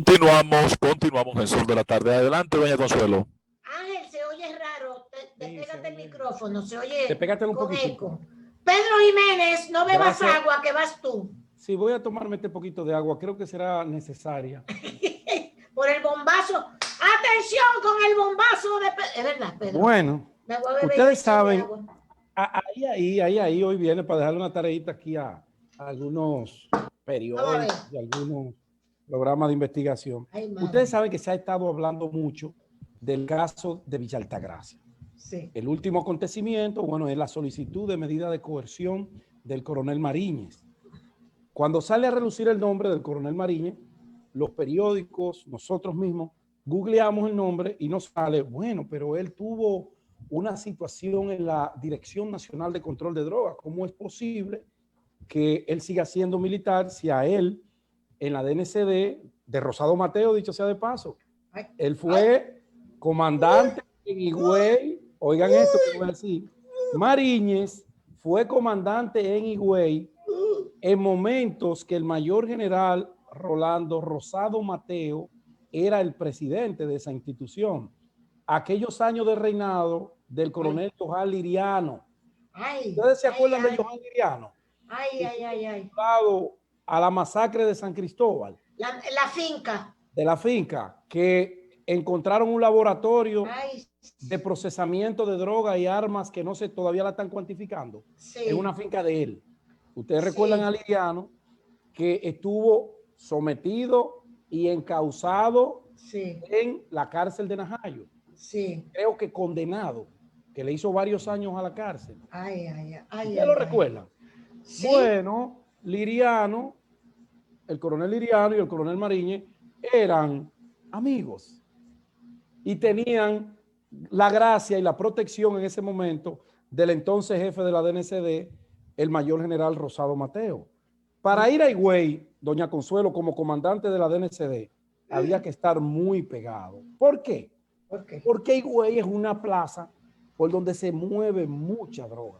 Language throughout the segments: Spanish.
Continuamos en Sol de la Tarde. Adelante, doña Consuelo. Ángel, se oye raro. Despégate el micrófono, se oye Despégate un con poquitito. eco. Pedro Jiménez, no bebas agua, que vas tú. Sí, voy a tomarme este poquito de agua. Creo que será necesaria. Por el bombazo. ¡Atención con el bombazo de Pedro! Es verdad, Pedro. Bueno, ustedes saben, ahí. hoy viene para dejarle una tareita aquí a algunos periódicos y algunos programas de investigación. Ustedes saben que se ha estado hablando mucho del caso de Villa Altagracia. Sí. El último acontecimiento, bueno, es la solicitud de medida de coerción del coronel Mariñez. Cuando sale a relucir el nombre del coronel Mariñez, los periódicos, nosotros mismos, googleamos el nombre y nos sale, bueno, pero él tuvo una situación en la Dirección Nacional de Control de Drogas. ¿Cómo es posible que él siga siendo militar si a él, en la DNCD de Rosado Mateo, dicho sea de paso, él fue comandante en Higüey? Oigan esto que voy a decir. Mariñez fue comandante en Higüey en momentos que el mayor general Rolando Rosado Mateo era el presidente de esa institución. Aquellos años de reinado del coronel Johan Liriano. ¿Ustedes se acuerdan de Johan Liriano? A la masacre de San Cristóbal. La finca. De la finca, que encontraron un laboratorio de procesamiento de droga y armas que no se todavía la están cuantificando. Sí. Es una finca de él. Ustedes recuerdan a Liriano, que estuvo sometido y encausado en la cárcel de Najayo. Creo que condenado, que le hizo varios años a la cárcel. ¿Ustedes lo recuerdan? Sí. Bueno, Liriano, el coronel Liriano y el coronel Mariñez eran amigos y tenían la gracia y la protección en ese momento del entonces jefe de la DNCD, el mayor general Rosado Mateo. Para ir a Higüey, doña Consuelo, como comandante de la DNCD, había que estar muy pegado. ¿Por qué? Porque Higüey es una plaza por donde se mueve mucha droga.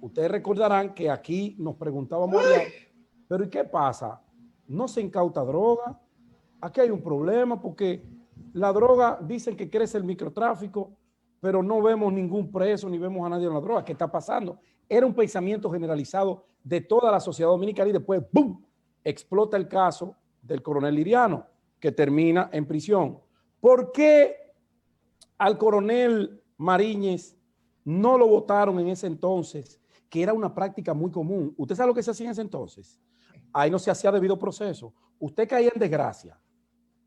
Ustedes recordarán que aquí nos preguntábamos, pero ¿y qué pasa? ¿No se incauta droga? Aquí hay un problema porque la droga, dicen que crece el microtráfico, pero no vemos ningún preso ni vemos a nadie en la droga. ¿Qué está pasando? Era un pensamiento generalizado de toda la sociedad dominicana y después, ¡boom!, explota el caso del coronel Liriano, que termina en prisión. ¿Por qué al coronel Mariñez no lo votaron en ese entonces, que era una práctica muy común? ¿Usted sabe lo que se hacía en ese entonces? Ahí no se hacía debido proceso. Usted caía en desgracia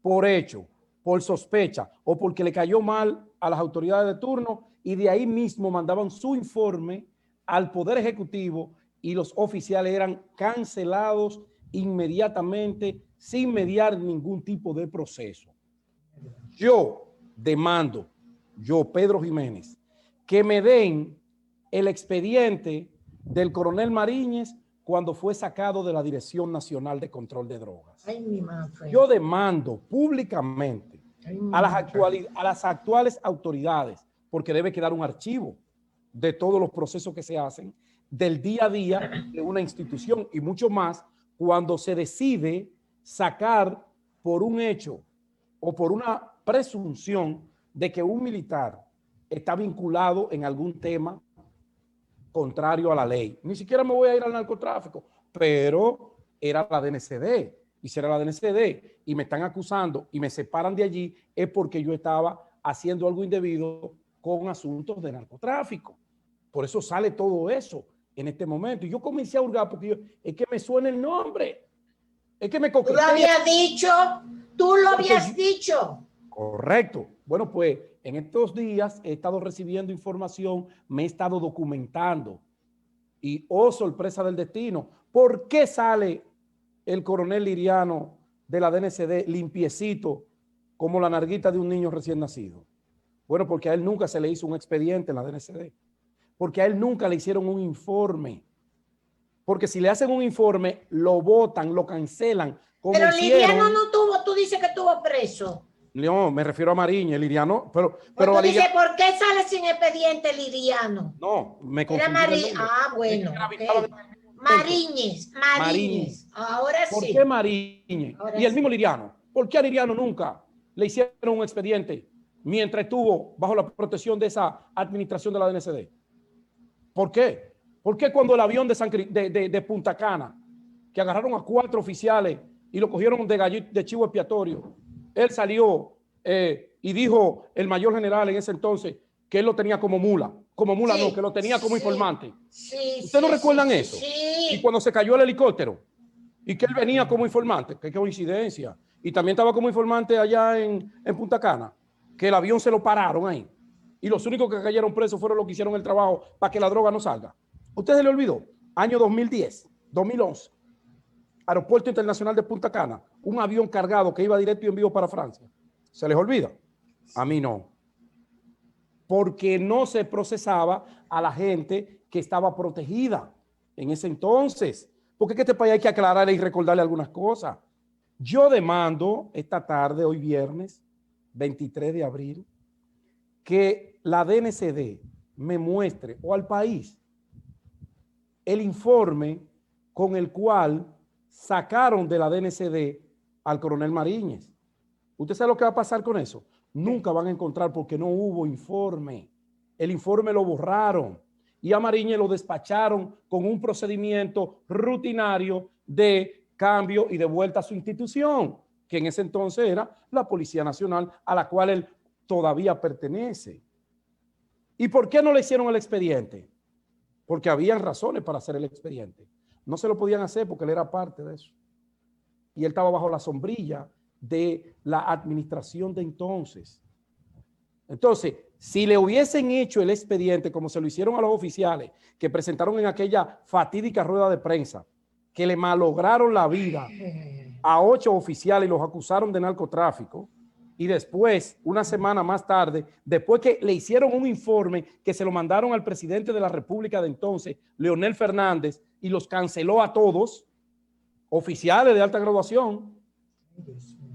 por hecho, por sospecha o porque le cayó mal a las autoridades de turno y de ahí mismo mandaban su informe al Poder Ejecutivo y los oficiales eran cancelados inmediatamente sin mediar ningún tipo de proceso. Yo demando, Pedro Jiménez, que me den el expediente del coronel Mariñez cuando fue sacado de la Dirección Nacional de Control de Drogas. Yo demando públicamente a las actuales autoridades, porque debe quedar un archivo de todos los procesos que se hacen del día a día de una institución y mucho más cuando se decide sacar por un hecho o por una presunción de que un militar está vinculado en algún tema contrario a la ley. Ni siquiera me voy a ir al narcotráfico, pero era la DNCD. Y si era la DNCD y me están acusando y me separan de allí, es porque yo estaba haciendo algo indebido con asuntos de narcotráfico. Por eso sale todo eso en este momento. Y yo comencé a hurgar porque es que me suena el nombre. Es que me coquetea. Tú lo habías dicho. Tú lo habías dicho. Correcto. Bueno, pues en estos días he estado recibiendo información, me he estado documentando y, oh, sorpresa del destino, ¿por qué sale el coronel Liriano de la DNCD limpiecito como la narguita de un niño recién nacido? Bueno, porque a él nunca se le hizo un expediente en la DNCD, porque a él nunca le hicieron un informe, porque si le hacen un informe, lo botan, lo cancelan. Pero Liriano no tuvo, tú dices que estuvo preso. No, me refiero a Mariñez, Liriano, pero tú dices, ¿por qué sale sin expediente Liriano? No, me confundí. Bueno. Okay. Mariñez. Ahora sí. ¿Por qué Mariñez? Y el mismo Liriano. ¿Por qué a Liriano nunca le hicieron un expediente mientras estuvo bajo la protección de esa administración de la DNCD? ¿Por qué? ¿Por qué cuando el avión de Punta Cana, que agarraron a 4 oficiales y lo cogieron de chivo expiatorio, él salió y dijo el mayor general en ese entonces que él lo tenía como mula? Como mula Sí, no, que lo tenía como informante. Sí, ¿Ustedes no recuerdan sí, eso? sí. Y cuando se cayó el helicóptero y que él venía como informante, qué coincidencia. Y también estaba como informante allá en Punta Cana, que el avión se lo pararon ahí. Y los únicos que cayeron presos fueron los que hicieron el trabajo para que la droga no salga. ¿Ustedes se le olvidó? Año 2010, 2011, Aeropuerto Internacional de Punta Cana, un avión cargado que iba directo y en vivo para Francia. ¿Se les olvida? A mí no. Porque no se procesaba a la gente que estaba protegida en ese entonces. Porque es que este país hay que aclararle y recordarle algunas cosas. Yo demando esta tarde, hoy viernes, 23 de abril, que la DNCD me muestre, o al país, el informe con el cual sacaron de la DNCD al coronel Mariñez. ¿Usted sabe lo que va a pasar con eso? Nunca van a encontrar porque no hubo informe. El informe lo borraron y a Mariñez lo despacharon con un procedimiento rutinario de cambio y de vuelta a su institución, que en ese entonces era la Policía Nacional, a la cual él todavía pertenece. ¿Y por qué no le hicieron el expediente? Porque habían razones para hacer el expediente. No se lo podían hacer porque él era parte de eso. Y él estaba bajo la sombrilla de la administración de entonces. Entonces, si le hubiesen hecho el expediente como se lo hicieron a los oficiales que presentaron en aquella fatídica rueda de prensa, que le malograron la vida a 8 oficiales y los acusaron de narcotráfico, y después, una semana más tarde, después que le hicieron un informe que se lo mandaron al presidente de la República de entonces, Leonel Fernández, y los canceló a todos, oficiales de alta graduación.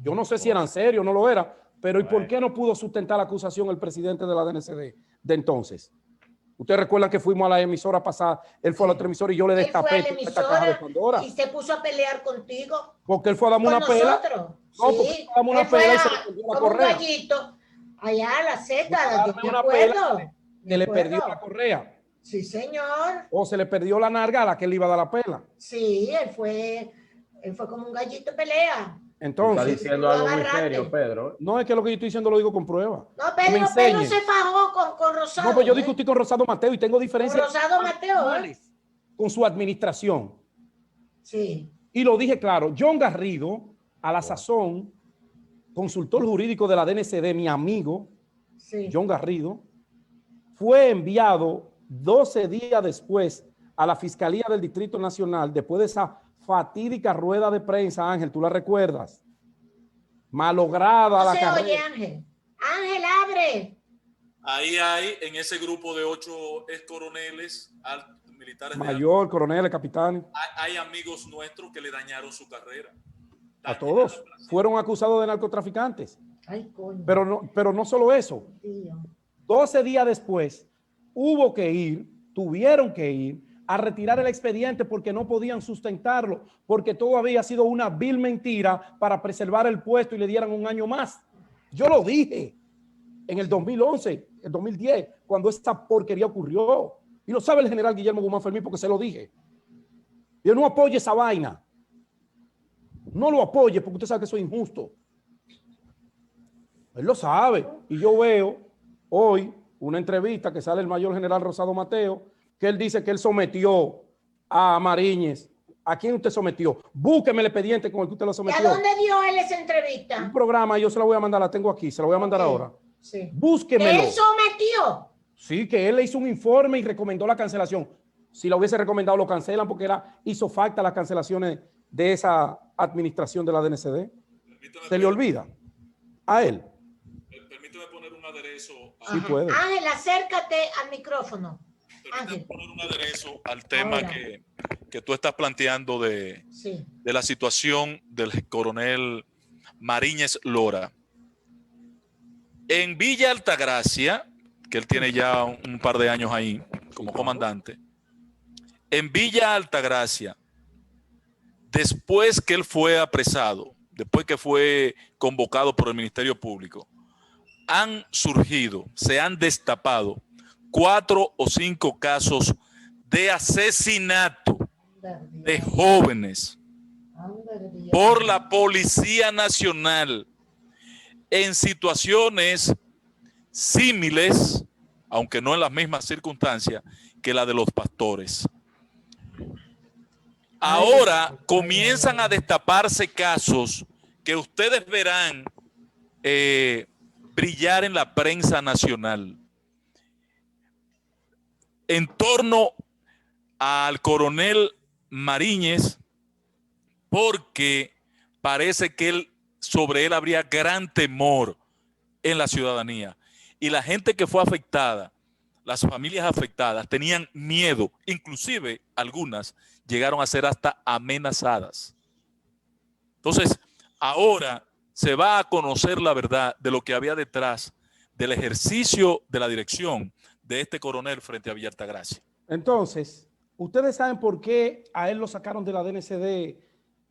Yo no sé si eran serios o no lo era, pero ¿y por qué no pudo sustentar la acusación el presidente de la DNCD de entonces? Ustedes recuerdan que fuimos a la emisora pasada, él fue a la otra emisora y yo le destapé esta caja de Pandora. Y se puso a pelear contigo. Porque él fue a darme una pela. No, sí, porque él fue a darme una pela y se le perdió la correa. Un gallito, allá a la Z, yo me acuerdo. Que le perdió la correa. Sí, señor. O se le perdió la narga a la que él iba a dar la pela. Sí, él fue como un gallito pelea. Entonces, está diciendo algo muy serio, Pedro. No, es que lo que yo estoy diciendo lo digo con prueba. No, Pedro se fajó con Rosado. No, pues yo discutí con Rosado Mateo y tengo diferencias. Con Rosado Mateo, con su administración. Sí. Y lo dije claro, John Garrido, a la sazón, consultor jurídico de la DNCD, mi amigo, sí. John Garrido, fue enviado 12 días después a la Fiscalía del Distrito Nacional, después de esa fatídica rueda de prensa, Ángel, ¿tú la recuerdas? Malograda la carrera. Oye, Ángel. Ángel, abre. Ahí hay, en ese grupo de 8 ex coroneles, militares. Mayor, coroneles, capitanes. Hay amigos nuestros que le dañaron su carrera. A todos. Fueron acusados de narcotraficantes. Ay, coño. Pero no solo eso. Tío. 12 días después, tuvieron que ir a retirar el expediente porque no podían sustentarlo, porque todo había sido una vil mentira para preservar el puesto y le dieran un año más. Yo lo dije en el 2011, el 2010, cuando esta porquería ocurrió. Y lo sabe el general Guillermo Guzmán Fermín porque se lo dije. Yo no apoye esa vaina. No lo apoye porque usted sabe que soy injusto. Él lo sabe. Y yo veo hoy una entrevista que sale el mayor general Rosado Mateo, que él dice que él sometió a Mariñez. ¿A quién usted sometió? Búsqueme el expediente con el que usted lo sometió. ¿Y a dónde dio él esa entrevista? Un programa, yo se la voy a mandar, la tengo aquí, se la voy a mandar ahora. Sí. Búsquemelo. ¿Él sometió? Sí, que él le hizo un informe y recomendó la cancelación. Si lo hubiese recomendado, lo cancelan porque hizo falta las cancelaciones de esa administración de la DNCD. ¿Se le olvida? A él. Permíteme poner un aderezo. Sí puede. Ángel, acércate al micrófono. Permíteme poner un aderezo al tema que tú estás planteando de la situación del coronel Mariñez Lora. En Villa Altagracia, que él tiene ya un par de años ahí como comandante, en Villa Altagracia, después que él fue apresado después que fue convocado por el Ministerio Público, han surgido, se han destapado 4 o 5 casos de asesinato de jóvenes por la Policía Nacional en situaciones símiles, aunque no en las mismas circunstancias, que la de los pastores. Ahora comienzan a destaparse casos que ustedes verán brillar en la prensa nacional en torno al coronel Mariñez, porque parece que sobre él habría gran temor en la ciudadanía. Y la gente que fue afectada, las familias afectadas, tenían miedo. Inclusive algunas llegaron a ser hasta amenazadas. Entonces, ahora se va a conocer la verdad de lo que había detrás del ejercicio de la dirección de este coronel frente a Villa Altagracia. Entonces, ¿ustedes saben por qué a él lo sacaron de la DNCD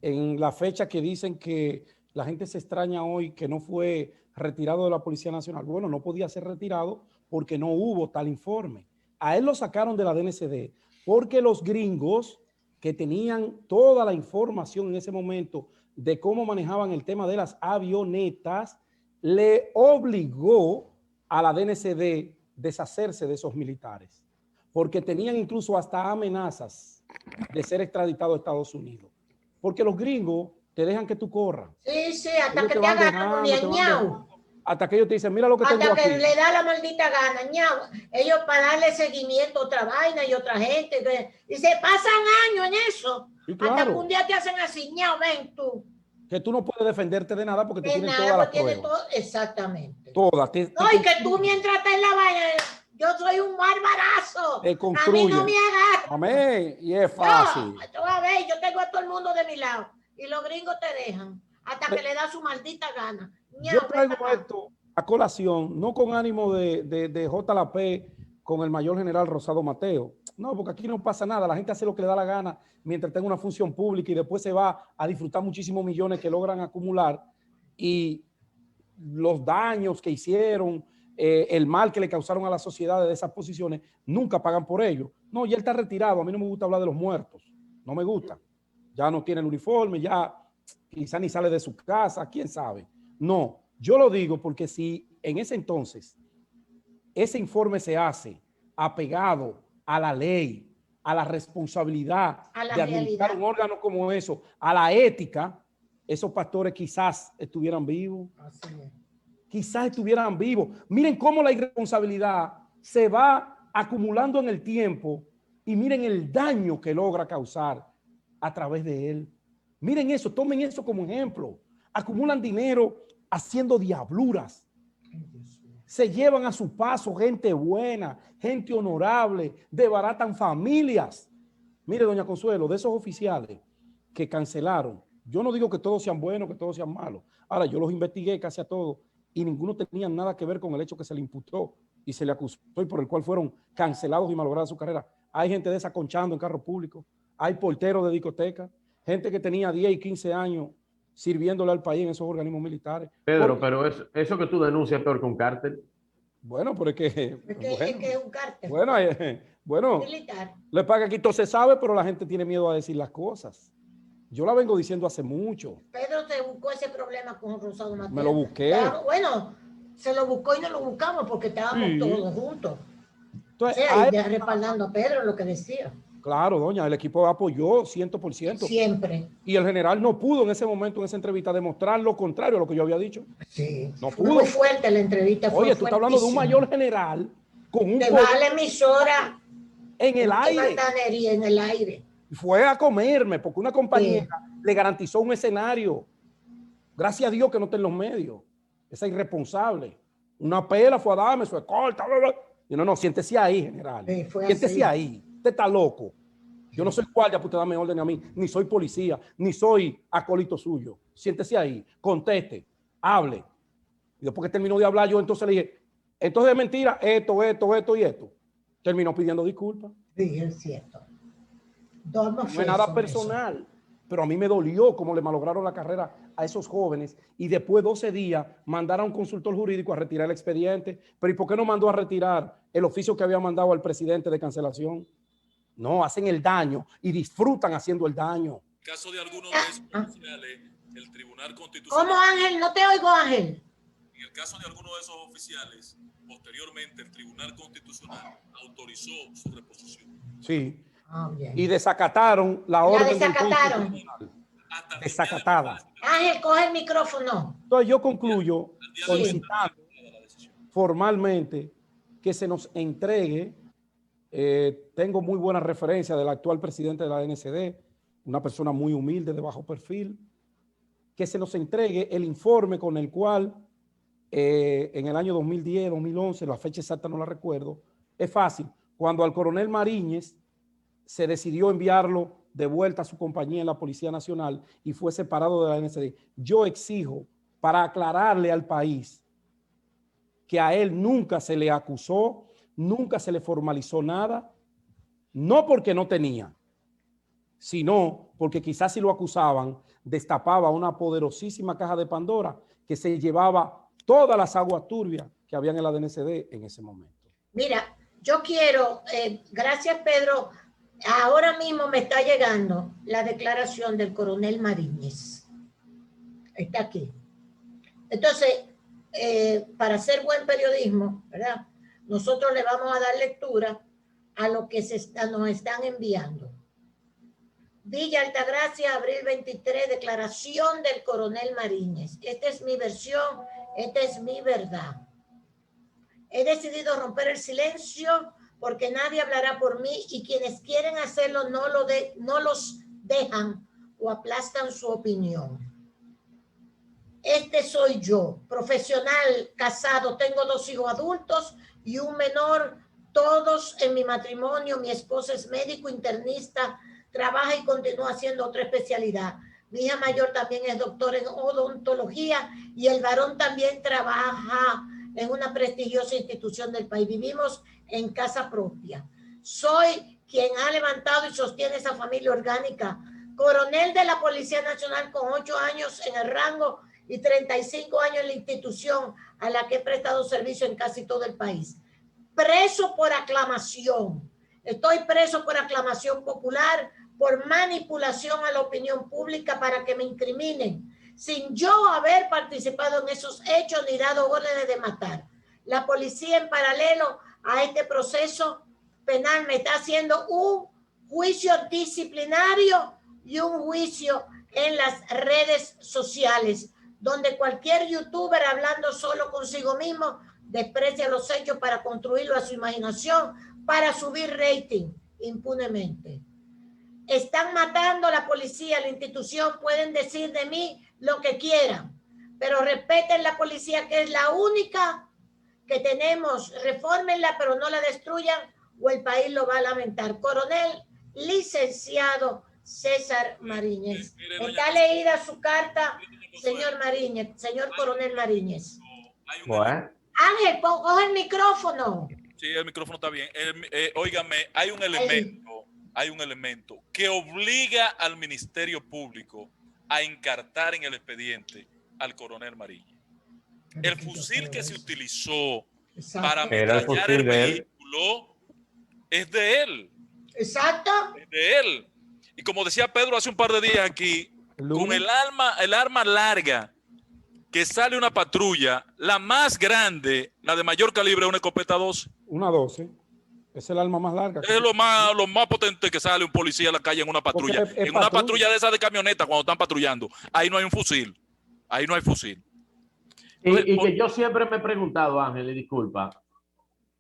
en la fecha que dicen que la gente se extraña hoy que no fue retirado de la Policía Nacional? Bueno, no podía ser retirado porque no hubo tal informe. A él lo sacaron de la DNCD porque los gringos que tenían toda la información en ese momento de cómo manejaban el tema de las avionetas, le obligó a la DNCD deshacerse de esos militares, porque tenían incluso hasta amenazas de ser extraditados a Estados Unidos. Porque los gringos te dejan que tú corras. Sí, sí, hasta que te hagan como ñau. Hasta que ellos te dicen, mira lo que tengo aquí. Hasta que le da la maldita gana, ñau. Ellos para darle seguimiento a otra vaina y otra gente. Y se pasan años en eso. Sí, claro. Hasta que un día te hacen así, ñau, ven tú. Que tú no puedes defenderte de nada porque tú tienes nada, todas las tiene pruebas. todo, exactamente. Todas. No, y que tú mientras estás en la vaina, yo soy un barbarazo. Te construye. A mí no me agarras. Amén. Y es fácil. No, tú vas a ver, yo tengo a todo el mundo de mi lado. Y los gringos te dejan hasta que le da su maldita gana. Yo traigo esto a colación, no con ánimo de JLP con el mayor general Rosado Mateo. No, porque aquí no pasa nada. La gente hace lo que le da la gana mientras tenga una función pública y después se va a disfrutar muchísimos millones que logran acumular y los daños que hicieron, el mal que le causaron a la sociedad de esas posiciones, nunca pagan por ello. No, ya él está retirado. A mí no me gusta hablar de los muertos. No me gusta. Ya no tiene el uniforme, ya quizá ni sale de su casa, quién sabe. No, yo lo digo porque si en ese entonces ese informe se hace apegado a la ley, a la responsabilidad de administrar un órgano como eso, a la ética, esos pastores quizás estuvieran vivos. Así es. Quizás estuvieran vivos. Miren cómo la irresponsabilidad se va acumulando en el tiempo y miren el daño que logra causar a través de él. Miren eso, tomen eso como ejemplo. Acumulan dinero haciendo diabluras. Se llevan a su paso gente buena, gente honorable, desbaratan familias. Mire, doña Consuelo, de esos oficiales que cancelaron, yo no digo que todos sean buenos, que todos sean malos. Ahora, yo los investigué casi a todos y ninguno tenía nada que ver con el hecho que se le imputó y se le acusó y por el cual fueron cancelados y malogradas su carrera. Hay gente de esa conchando en carros públicos, hay porteros de discoteca, gente que tenía 10 y 15 años sirviéndole al país en esos organismos militares. Pedro, pero eso que tú denuncias es peor que un cártel. Bueno, pero es que es un cártel. Bueno, militar. Le paga aquí todo se sabe, pero la gente tiene miedo a decir las cosas. Yo la vengo diciendo hace mucho. Pedro te buscó ese problema con Rosado Mateo. Me lo busqué. Bueno, se lo buscó y no lo buscamos porque estábamos todos juntos. Entonces, respaldando a Pedro lo que decía. Claro, doña, el equipo apoyó 100%. Siempre. Y el general no pudo en ese momento, en esa entrevista, demostrar lo contrario a lo que yo había dicho. Sí. No pudo. Muy fuerte la entrevista. Oye, tú estás hablando de un mayor general con un que va a la emisora en el aire. En el aire. Fue a comerme porque una compañera le garantizó un escenario. Gracias a Dios que no está en los medios. Esa irresponsable. Una pela fue a darme su escolta. Bla, bla. Y no, siéntese ahí, general. Siéntese ahí. Usted está loco. Yo no soy guardia para usted darme orden a mí, ni soy policía, ni soy acólito suyo. Siéntese ahí, conteste, hable. Y después que terminó de hablar, yo entonces le dije, entonces es mentira, esto y esto. Terminó pidiendo disculpas. Sí, es cierto. No es nada personal. pero a mí me dolió cómo le malograron la carrera a esos jóvenes y después 12 días mandar a un consultor jurídico a retirar el expediente. Pero ¿y por qué no mandó a retirar el oficio que había mandado al presidente de cancelación? No, hacen el daño y disfrutan haciendo el daño. En el caso de algunos de esos oficiales, el Tribunal Constitucional... ¿Cómo, Ángel? No te oigo, Ángel. En el caso de algunos de esos oficiales, posteriormente el Tribunal Constitucional autorizó su reposición. Sí. Oh, y desacataron la orden. Desacataron. Desacatada. Ángel, coge el micrófono. Entonces yo concluyo solicitando formalmente que se nos entregue, tengo muy buena referencia del actual presidente de la NCD, una persona muy humilde, de bajo perfil, que se nos entregue el informe con el cual en el año 2010, 2011, la fecha exacta no la recuerdo, es fácil, cuando al coronel Mariñez se decidió enviarlo de vuelta a su compañía en la Policía Nacional y fue separado de la NCD. Yo exijo, para aclararle al país, que a él nunca se le acusó, nunca se le formalizó nada, no porque no tenía, sino porque quizás si lo acusaban, destapaba una poderosísima caja de Pandora que se llevaba todas las aguas turbias que habían en la DNCD en ese momento. Mira, yo quiero, gracias Pedro, ahora mismo me está llegando la declaración del coronel Mariñez. Está aquí. Entonces, para hacer buen periodismo, ¿verdad? Nosotros le vamos a dar lectura a lo que nos están enviando. Villa Altagracia, abril 23, declaración del coronel Mariñez. Esta es mi versión, esta es mi verdad. He decidido romper el silencio porque nadie hablará por mí y quienes quieren hacerlo no los dejan o aplastan su opinión. Este soy yo, profesional, casado, tengo 2 hijos adultos y un menor, todos en mi matrimonio. Mi esposo es médico internista, trabaja y continúa haciendo otra especialidad. Mi hija mayor también es doctora en odontología y el varón también trabaja en una prestigiosa institución del país. Vivimos en casa propia. Soy quien ha levantado y sostiene esa familia orgánica. Coronel de la Policía Nacional con 8 años en el rango y 35 años en la institución a la que he prestado servicio en casi todo el país. Preso por aclamación. Estoy preso por aclamación popular, por manipulación a la opinión pública para que me incriminen, sin yo haber participado en esos hechos ni dado órdenes de matar. La policía, en paralelo a este proceso penal, me está haciendo un juicio disciplinario y un juicio en las redes sociales, donde cualquier youtuber hablando solo consigo mismo desprecia los hechos para construirlo a su imaginación, para subir rating impunemente. Están matando a la policía, la institución, pueden decir de mí lo que quieran, pero respeten la policía, que es la única que tenemos. Refórmenla, pero no la destruyan o el país lo va a lamentar. Coronel licenciado César Mariñez. Está leída su carta, señor Mariñez, señor coronel Mariñez. Bueno. Ángel, coge el micrófono. Sí, el micrófono está bien. Óigame, hay un elemento que obliga al Ministerio Público a encartar en el expediente al coronel Mariñez. El fusil que se utilizó para ametrallar el vehículo es de él. Exacto. Es de él. Y como decía Pedro hace un par de días aquí, con el arma larga que sale una patrulla, la más grande, la de mayor calibre, una escopeta 12. Una 12. Es el arma más larga. Es lo más potente que sale un policía a la calle en una patrulla. En una patrulla de esas de camioneta cuando están patrullando. Ahí no hay un fusil. Ahí no hay fusil. Y que yo siempre me he preguntado, Ángel, y disculpa,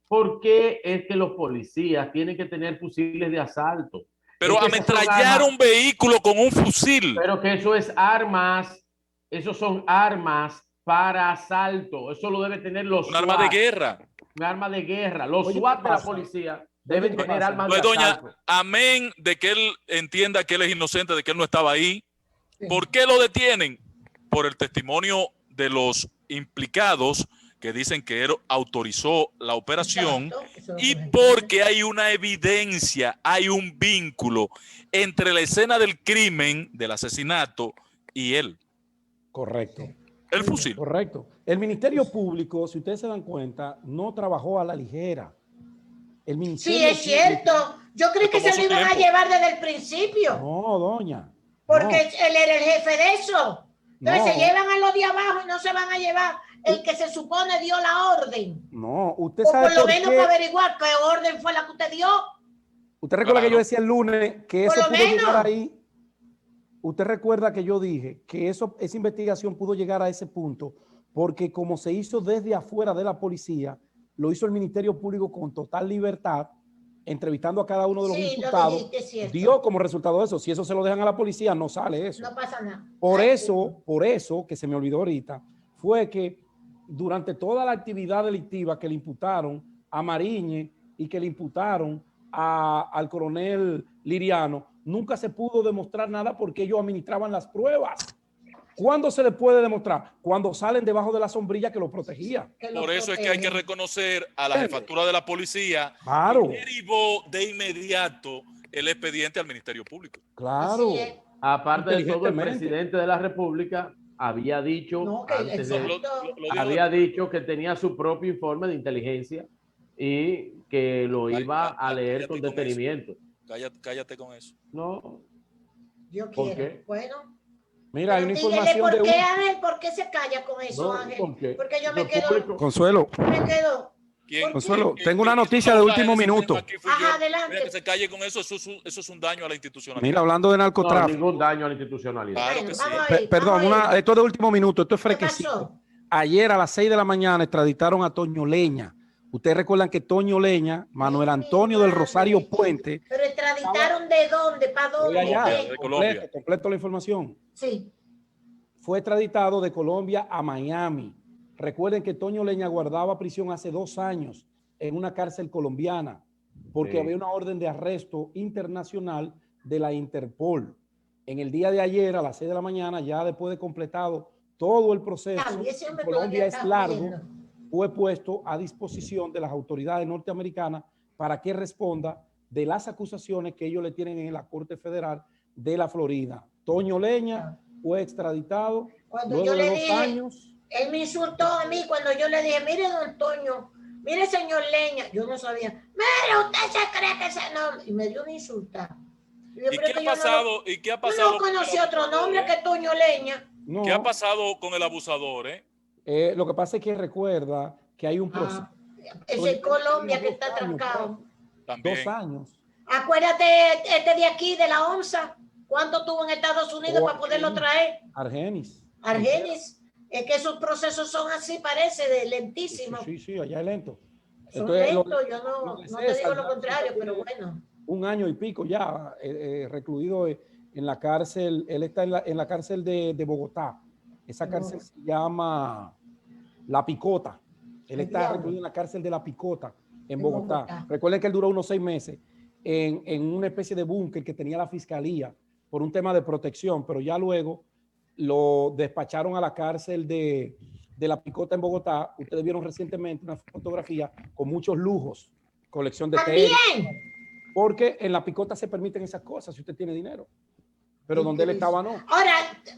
¿por qué es que los policías tienen que tener fusiles de asalto? Pero ametrallar un vehículo con un fusil. Pero que eso es armas, esos son armas para asalto. Eso lo debe tener los SWAT. Un arma de guerra. Un arma de guerra. Los SWAT de la policía deben tener armas de asalto. asalto. Amén de que él entienda que él es inocente, de que él no estaba ahí. ¿Por qué lo detienen? Por el testimonio de los implicados que dicen que él autorizó la operación y porque hay una evidencia, hay un vínculo entre la escena del crimen, del asesinato, y él. Correcto. El fusil. Correcto. El Ministerio Público, si ustedes se dan cuenta, no trabajó a la ligera. El Ministerio Sí, es cierto. Yo creí que se lo iban a llevar desde el principio. No, doña. Porque no. él era el jefe de eso. Entonces No. se llevan a los de abajo y no se van a llevar el que se supone dio la orden. No, usted O sabe por lo por menos qué. para averiguar qué orden fue la que usted dio. Usted recuerda Claro. que yo decía el lunes que Por eso lo pudo menos. llegar ahí. Usted recuerda que yo dije que esa investigación pudo llegar a ese punto porque como se hizo desde afuera de la policía, lo hizo el Ministerio Público con total libertad, entrevistando a cada uno de los Sí, lo imputados, dijiste, es cierto. dio como resultado eso. Si eso se lo dejan a la policía, no sale eso. No pasa nada. Por Ay, eso, que se me olvidó ahorita, fue que durante toda la actividad delictiva que le imputaron a Mariñez y que le imputaron al coronel Liriano, nunca se pudo demostrar nada porque ellos administraban las pruebas. ¿Cuándo se le puede demostrar? Cuando salen debajo de la sombrilla que lo protegía. que lo Por eso es que hay que protege. reconocer a la jefatura de la policía Claro. que derivó de inmediato el expediente al Ministerio Público. Claro. Así es. Aparte de todo, el Inteligentemente. presidente de la República había dicho, No, que antes de, exacto. Lo dijo había de- dicho que tenía su propio informe de inteligencia y que lo iba a leer con Cállate detenimiento. Cállate con eso. No, Yo ¿por quiero. qué? Bueno. Mira, hay una Dígale información por de qué, un... Ángel, ¿por qué se calla con eso, No, Ángel? ¿por qué? Porque yo me Eso es quedo. público. Consuelo, Me quedo. ¿Quién- Consuelo, quién- tengo una quién noticia hizo de hablar último ese tema minuto. aquí fui Ajá, yo. adelante. Mira, que se calle con eso, eso es un daño a la institucionalidad. mira, hablando de No, narcotráfico. ningún daño a la institucionalidad. Claro Bueno, que sí. vamos a ir, Perdón, vamos a ir. esto es de último minuto, esto es ¿Qué fresquecito. pasó? Ayer a las 6 de la mañana extraditaron a Toño Leña. Ustedes recuerdan que Toño Leña, Manuel Mi Antonio del madre. Rosario Puente, Pero extraditaron de dónde, para fue dónde. allá, de Colombia. completo la información. Sí. Fue extraditado de Colombia a Miami. Recuerden que Toño Leña guardaba prisión hace 2 años en una cárcel colombiana porque Sí. había una orden de arresto internacional de la Interpol. En el día de ayer, a las 6 de la mañana, ya después de completado todo el proceso, Ese hombre Colombia todavía es está largo, huyendo. fue puesto a disposición de las autoridades norteamericanas para que responda de las acusaciones que ellos le tienen en la Corte Federal de la Florida. Toño Leña fue extraditado Cuando luego yo de le 2 dije, años. él me insultó a mí cuando yo le dije, mire, don Toño, mire, señor Leña. Yo no sabía. Mire, usted se cree que ese nombre. Y me dio una insulta. ¿Y qué ha pasado? ¿Y qué ha Yo pasado? no con el conocí otro abusador, nombre que Toño Leña. No, ¿Qué ha pasado con el abusador, lo que pasa es que recuerda que hay un proceso. Es en Colombia que está atrancado. También. 2 años. Acuérdate este de aquí, de la OMSA. ¿Cuánto tuvo en Estados Unidos para poderlo traer? Argenis. Argenis. Es que esos procesos son así, parece, de lentísimos. Sí, allá es lento. Son Entonces, lentos, yo lo no de te digo César, lo ya contrario, tiene pero bueno. 1 año y pico ya recluido en la cárcel. Él está en la cárcel de Bogotá. Esa cárcel se llama La Picota. Él está diablo. recluido en la cárcel de La Picota en En Bogotá. Bogotá. Recuerden que él duró unos 6 meses en una especie de búnker que tenía la fiscalía por un tema de protección, pero ya luego lo despacharon a la cárcel de La Picota en Bogotá. Ustedes vieron recientemente una fotografía con muchos lujos, colección de tenis, También. porque en La Picota se permiten esas cosas si usted tiene dinero, pero donde él estaba no. Ahora,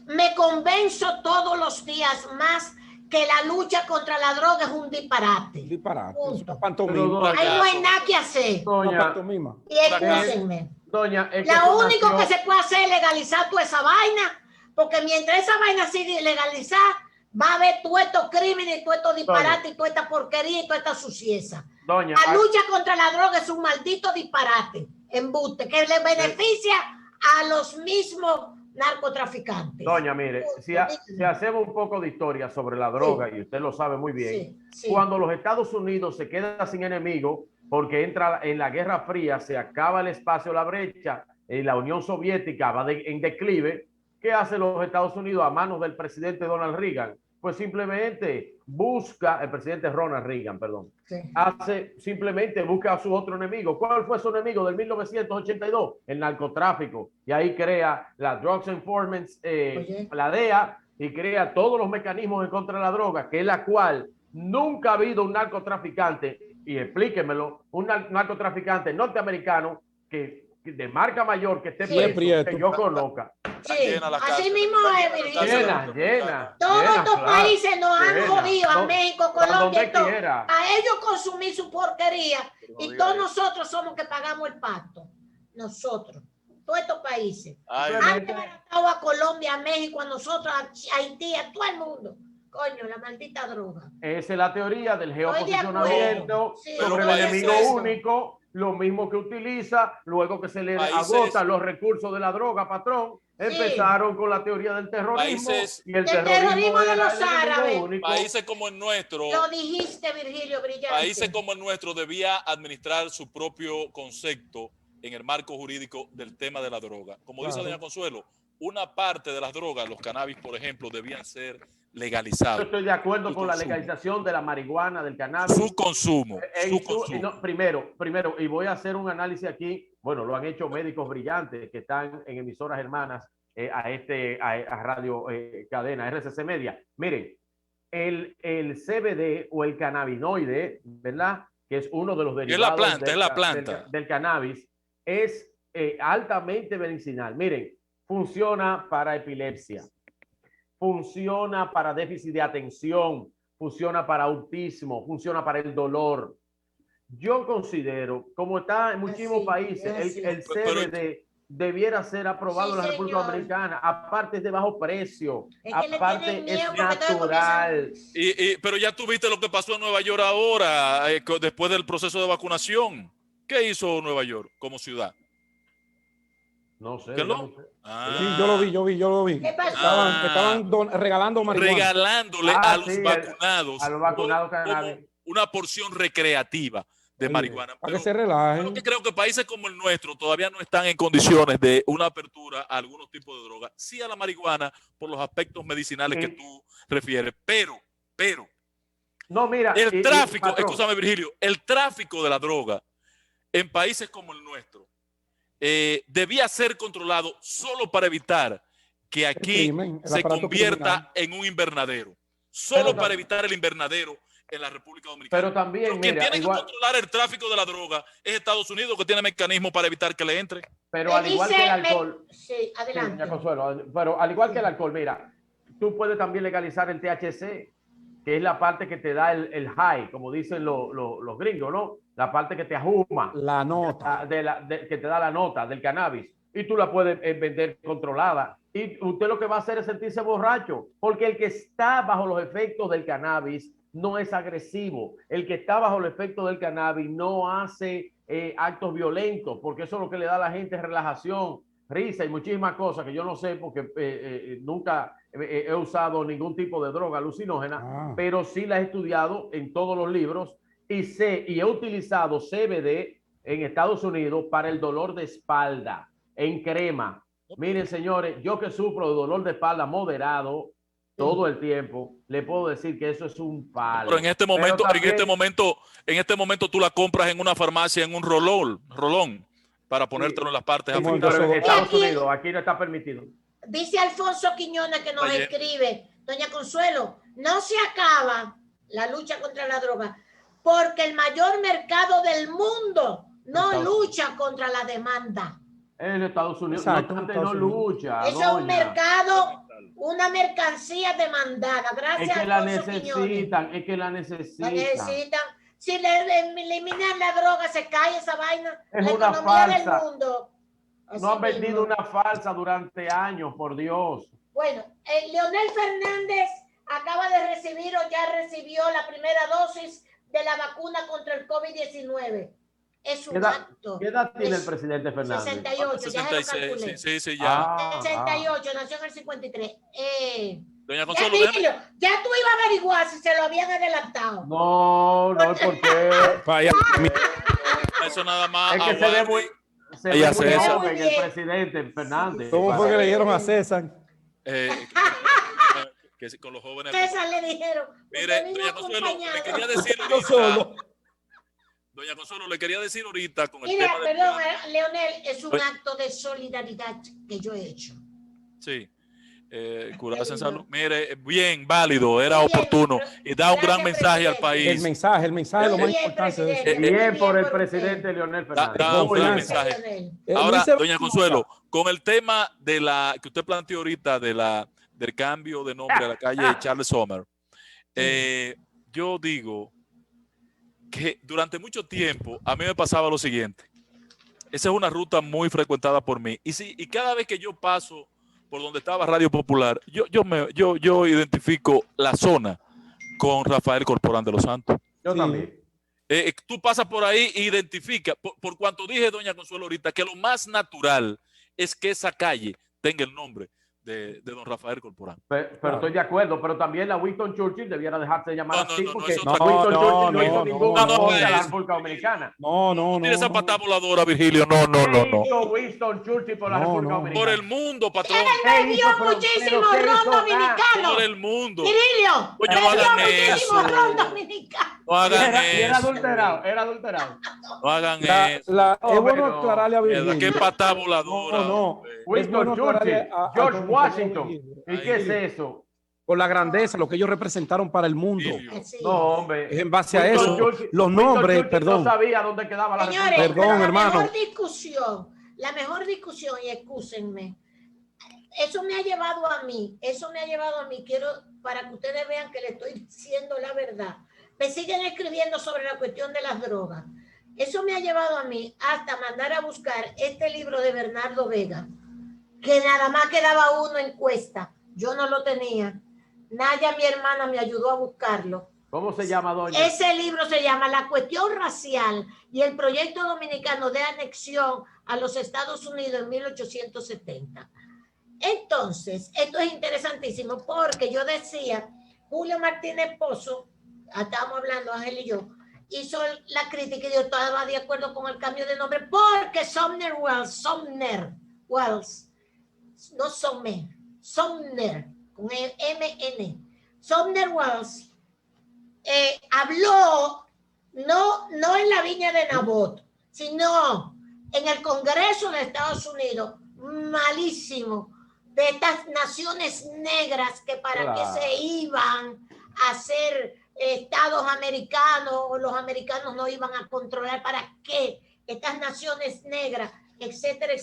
me convenzo todos los días más que la lucha contra la droga es un disparate. Un disparate, Punto. es una pantomima. Pero, Ahí no hay nada que hacer. Una Doña, pantomima. Y escúchenme. doña, es que Lo eso único nació- que se puede hacer es legalizar toda esa vaina, porque mientras esa vaina sigue ilegalizada, va a haber todos estos crímenes, todos estos disparates, y toda esta porquería y toda esta sucieza. Doña, La lucha contra la droga es un maldito disparate, embuste, que le beneficia a los mismos narcotraficantes. doña, mire, si hacemos un poco de historia sobre la droga, y usted lo sabe muy bien, Sí, sí. cuando los Estados Unidos se queda sin enemigo, porque entra en la Guerra Fría, se acaba el espacio, la brecha, la Unión Soviética va en declive, ¿qué hace los Estados Unidos a manos del presidente Donald Reagan? Pues simplemente busca, el presidente Ronald Reagan, perdón, Sí. simplemente busca a su otro enemigo. ¿Cuál fue su enemigo del 1982? El narcotráfico. Y ahí crea la Drugs Enforcement, la DEA, y crea todos los mecanismos en contra de la droga, que es la cual nunca ha habido un narcotraficante y explíquemelo, un narcotraficante norteamericano que de marca mayor que esté preso, que yo conozca. Sí, así mismo es, Llena. Todos estos países nos han llena. jodido, a México, Colombia, todo, quiera. a ellos consumir su porquería y todos nosotros somos que pagamos el pacto. Nosotros, todos estos países. Han desbaratado a Colombia, a México, a nosotros, a Haití, a todo el mundo. Coño, la maldita droga. Esa es la teoría del geoposicionamiento sobre el enemigo único, lo mismo que utiliza luego que se le agotan los recursos de la droga, patrón. Empezaron con la teoría del terrorismo y el terrorismo de los árabes. Países como el nuestro, lo dijiste, Virgilio, brillante. Países como el nuestro debía administrar su propio concepto en el marco jurídico del tema de la droga. Como dice doña Consuelo, una parte de las drogas, los cannabis, por ejemplo, debían ser legalizados. Yo estoy de acuerdo con la legalización de la marihuana, del cannabis. Su consumo. No, primero, y voy a hacer un análisis aquí. Bueno, lo han hecho médicos brillantes que están en emisoras hermanas a Radio Cadena, RCC Media. Miren, el CBD o el cannabinoide, ¿verdad? Que es uno de los derivados del cannabis, es altamente medicinal. Miren, funciona para epilepsia, funciona para déficit de atención, funciona para autismo, funciona para el dolor. Yo considero, como está en muchísimos países, el CBD debiera ser aprobado en la República Dominicana. Aparte es de bajo precio, aparte es natural. Pero ya tuviste lo que pasó en Nueva York ahora, después del proceso de vacunación. ¿Qué hizo Nueva York como ciudad? No sé. ¿Qué Sí, yo lo vi. ¿Qué pasó? Estaban regalando marihuana. Regalándole a los vacunados cannabis una porción recreativa de marihuana. Para que se relajen. Yo creo que países como el nuestro todavía no están en condiciones de una apertura a algunos tipos de drogas. Sí a la marihuana por los aspectos medicinales que tú refieres, pero no, mira, el tráfico, escúchame Virgilio, el tráfico de la droga en países como el nuestro debía ser controlado solo para evitar que aquí se convierta en un invernadero. Solo para evitar el invernadero en la República Dominicana. Pero también, quien tiene que controlar el tráfico de la droga es Estados Unidos, que tiene mecanismos para evitar que le entre. Pero al igual que el alcohol. Sí, adelante. Pero al igual que el alcohol, mira, tú puedes también legalizar el THC, que es la parte que te da el high, como dicen los gringos, ¿no? La parte que te ajuma. La nota. Que te da la nota del cannabis. Y tú la puedes vender controlada. Y usted lo que va a hacer es sentirse borracho, porque el que está bajo los efectos del cannabis no es agresivo. El que está bajo el efecto del cannabis no hace actos violentos, porque eso es lo que le da a la gente relajación, risa y muchísimas cosas que yo no sé porque nunca he usado ningún tipo de droga alucinógena, pero sí la he estudiado en todos los libros y he utilizado CBD en Estados Unidos para el dolor de espalda en crema. Miren, señores, yo que sufro de dolor de espalda moderado todo el tiempo, le puedo decir que eso es un palo. Pero en este momento tú la compras en una farmacia en un rolón para ponértelo en las partes. Pero en Estados Unidos, aquí no está permitido. Dice Alfonso Quiñones que nos escribe, doña Consuelo, no se acaba la lucha contra la droga porque el mayor mercado del mundo no lucha contra la demanda. En Estados Unidos no lucha. Eso es un mercado, una mercancía demandada. Gracias a Alfonso Quiñones. Es que la necesitan. Si le eliminan la droga, se cae esa vaina. Es la una economía falsa. del mundo. No han vendido una falsa durante años, por Dios. Bueno, Leonel Fernández acaba de recibir o ya recibió la primera dosis de la vacuna contra el COVID-19. Es un acto. ¿Qué edad tiene el presidente Fernández? 68, 66, sí, ya. 68, nació en el 53. Doña Consuelo, ya tú ibas a averiguar si se lo habían adelantado. No, ¿por qué? Eso nada más. Es que se ve muy joven el presidente Fernández. ¿Cómo fue que le dieron a César? Que con los jóvenes. César le dijeron. Mire, doña Consuelo, le quería decir Doña Consuelo, le quería decir ahorita con el tema de... Perdón, Leonel, es un acto de solidaridad que yo he hecho. Sí. curarse en salud. Mire, bien, válido, era oportuno y da un gran mensaje al país. El mensaje es lo más importante de eso. Bien por el presidente Leonel Fernández. Da un gran Gracias. mensaje. Ahora, doña Consuelo, con el tema de la que usted planteó ahorita del cambio de nombre a la calle Charles Sommer, yo digo que durante mucho tiempo a mí me pasaba lo siguiente. Esa es una ruta muy frecuentada por mí. Y cada vez que yo paso por donde estaba Radio Popular, yo identifico la zona con Rafael Corporán de los Santos. Yo también. Tú pasas por ahí e identifica, por cuanto dije, doña Consuelo, ahorita, que lo más natural es que esa calle tenga el nombre de don Rafael Corporán. Pero estoy de acuerdo, pero también la Winston Churchill debiera dejarse de llamar así, porque Winston Churchill no hizo ningún aporte a la República Dominicana. No. Tiene esa patada voladora, Virgilio. No. Hizo Winston Churchill por la República Dominicana. Por el mundo, patrón. Él bebió muchísimo ron dominicano. Por el mundo. Virilio, Coño, no bebió hagan muchísimo eso. ron dominicano. No hagan Era eso. adulterado. No hagan eso. Es bueno pero- aclararle a Virgilio. Qué patada voladora. No. Winston Es bueno Churchill, aclararle a George compañero Washington. Virgilio. ¿Y qué es eso? Por la grandeza, lo que ellos representaron para el mundo. Virgilio. Sí. No, hombre. Es en base a Winston eso. Churchill- Los Winston nombres, Churchill perdón. No sabía dónde quedaba la Señores, República. Perdón, pero hermano. la mejor discusión, y excúsenme, eso me ha llevado a mí, quiero, para que ustedes vean que le estoy diciendo la verdad, me siguen escribiendo sobre la cuestión de las drogas. Eso me ha llevado a mí hasta mandar a buscar este libro de Bernardo Vega, que nada más quedaba uno en cuesta. Yo no lo tenía. Naya, mi hermana, me ayudó a buscarlo. ¿Cómo se llama, doña? Ese libro se llama La cuestión racial y el proyecto dominicano de anexión a los Estados Unidos en 1870. Entonces, esto es interesantísimo porque yo decía, Julio Martínez Pozo, estábamos hablando Ángel y yo, hizo la crítica y yo estaba de acuerdo con el cambio de nombre porque Sumner Wells, no Sumner, con M-N. Sumner Wells habló no en la viña de Nabot, sino en el Congreso de Estados Unidos, malísimo, de estas naciones negras que para qué se iban a hacer estados americanos o los americanos no iban a controlar, para qué estas naciones negras, etcétera.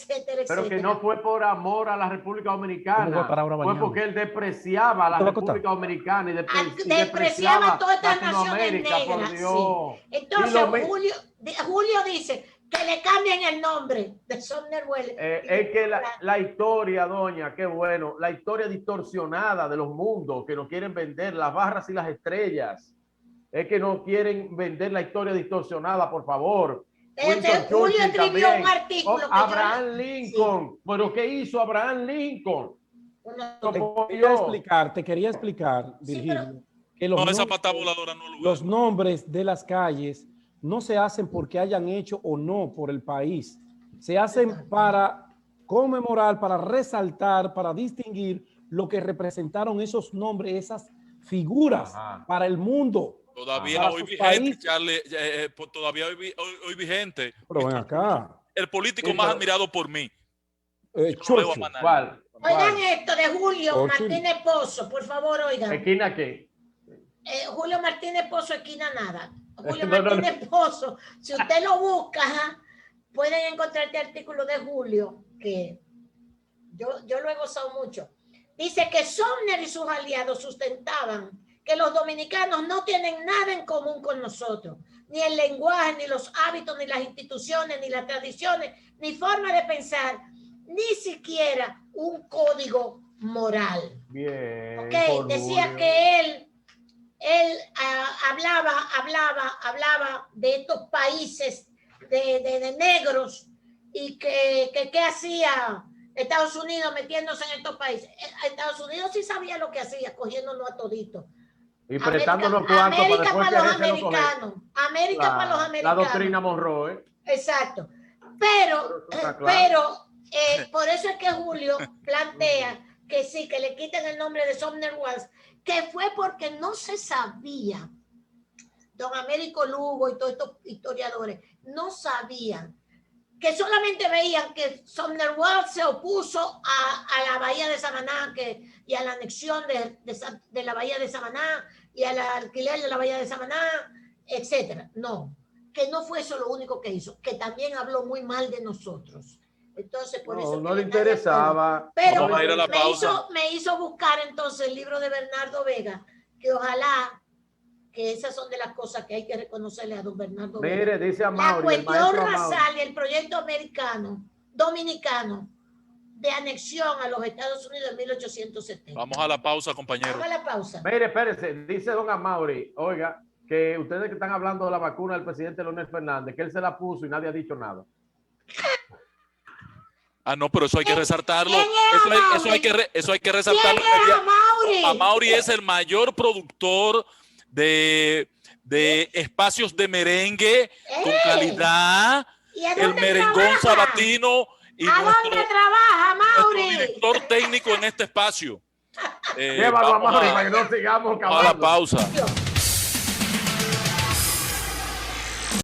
Pero que no fue por amor a la República Dominicana, fue mañana? porque él despreciaba a la República Dominicana y despreciaba todas estas naciones Latinoamérica, por negras. Dios. Sí. Entonces, Julio dice que le cambien el nombre de Sumner Wells. Es que la historia, doña, qué bueno, la historia distorsionada de los mundos que nos quieren vender, las barras y las estrellas, es que no quieren vender la historia distorsionada, por favor. Julio escribió un artículo. Abraham Lincoln. Sí. Bueno, ¿qué hizo Abraham Lincoln? Te quería explicar, Virgilio, que los nombres de las calles no se hacen porque hayan hecho o no por el país. Se hacen para conmemorar, para resaltar, para distinguir lo que representaron esos nombres, esas figuras para el mundo. Todavía hoy vigente, Charlie, todavía hoy vigente. Pero ven acá. El político más admirado por mí. ¿Cuál? Oigan esto de Julio Martínez Pozo, por favor, oigan. ¿Esquina qué? Julio Martínez Pozo, esquina nada. Julio Martínez Pozo, si usted lo busca, pueden encontrar este artículo de Julio, que yo lo he gozado mucho. Dice que Sumner y sus aliados sustentaban que los dominicanos no tienen nada en común con nosotros, ni el lenguaje, ni los hábitos, ni las instituciones, ni las tradiciones, ni forma de pensar, ni siquiera un código moral. Bien. Okay, decía Julio. que él hablaba de estos países de negros y que hacía Estados Unidos metiéndose en estos países. Estados Unidos sí sabía lo que hacía, cogiéndonos a toditos. Y prestándonos cuartos América para los querérselo coger. americanos. América para los americanos. La doctrina Monroe, ¿eh? Exacto. Pero por eso es que Julio plantea que sí, que le quiten el nombre de Sumner Wells, que fue porque no se sabía, don Américo Lugo y todos estos historiadores, no sabían que solamente veían que Sumner Welles se opuso a la bahía de Samaná y a la anexión de la bahía de Samaná y al alquiler de la bahía de Samaná, etcétera. No, que no fue eso lo único que hizo, que también habló muy mal de nosotros. Entonces, por eso no le interesaba. Pero vamos a ir a la pausa. me hizo buscar entonces el libro de Bernardo Vega, que ojalá, que esas son de las cosas que hay que reconocerle a don Bernardo Vega. Mire, dice a Mauri, la cuestión racial y el proyecto dominicano de anexión a los Estados Unidos en 1870. Vamos a la pausa, compañero. Vamos a la pausa. Mire, espérese, dice don Amaury, oiga, que ustedes que están hablando de la vacuna del presidente Leonel Fernández, que él se la puso y nadie ha dicho nada. Ah, no, pero eso hay que resaltarlo. Eso hay que resaltarlo. Amaury es el mayor productor de espacios de merengue con calidad. El merengón sabatino. Y ¿A dónde trabaja, Amaury? nuestro director técnico en este espacio. Llévalo a Amaury para que no sigamos acabando. A la pausa.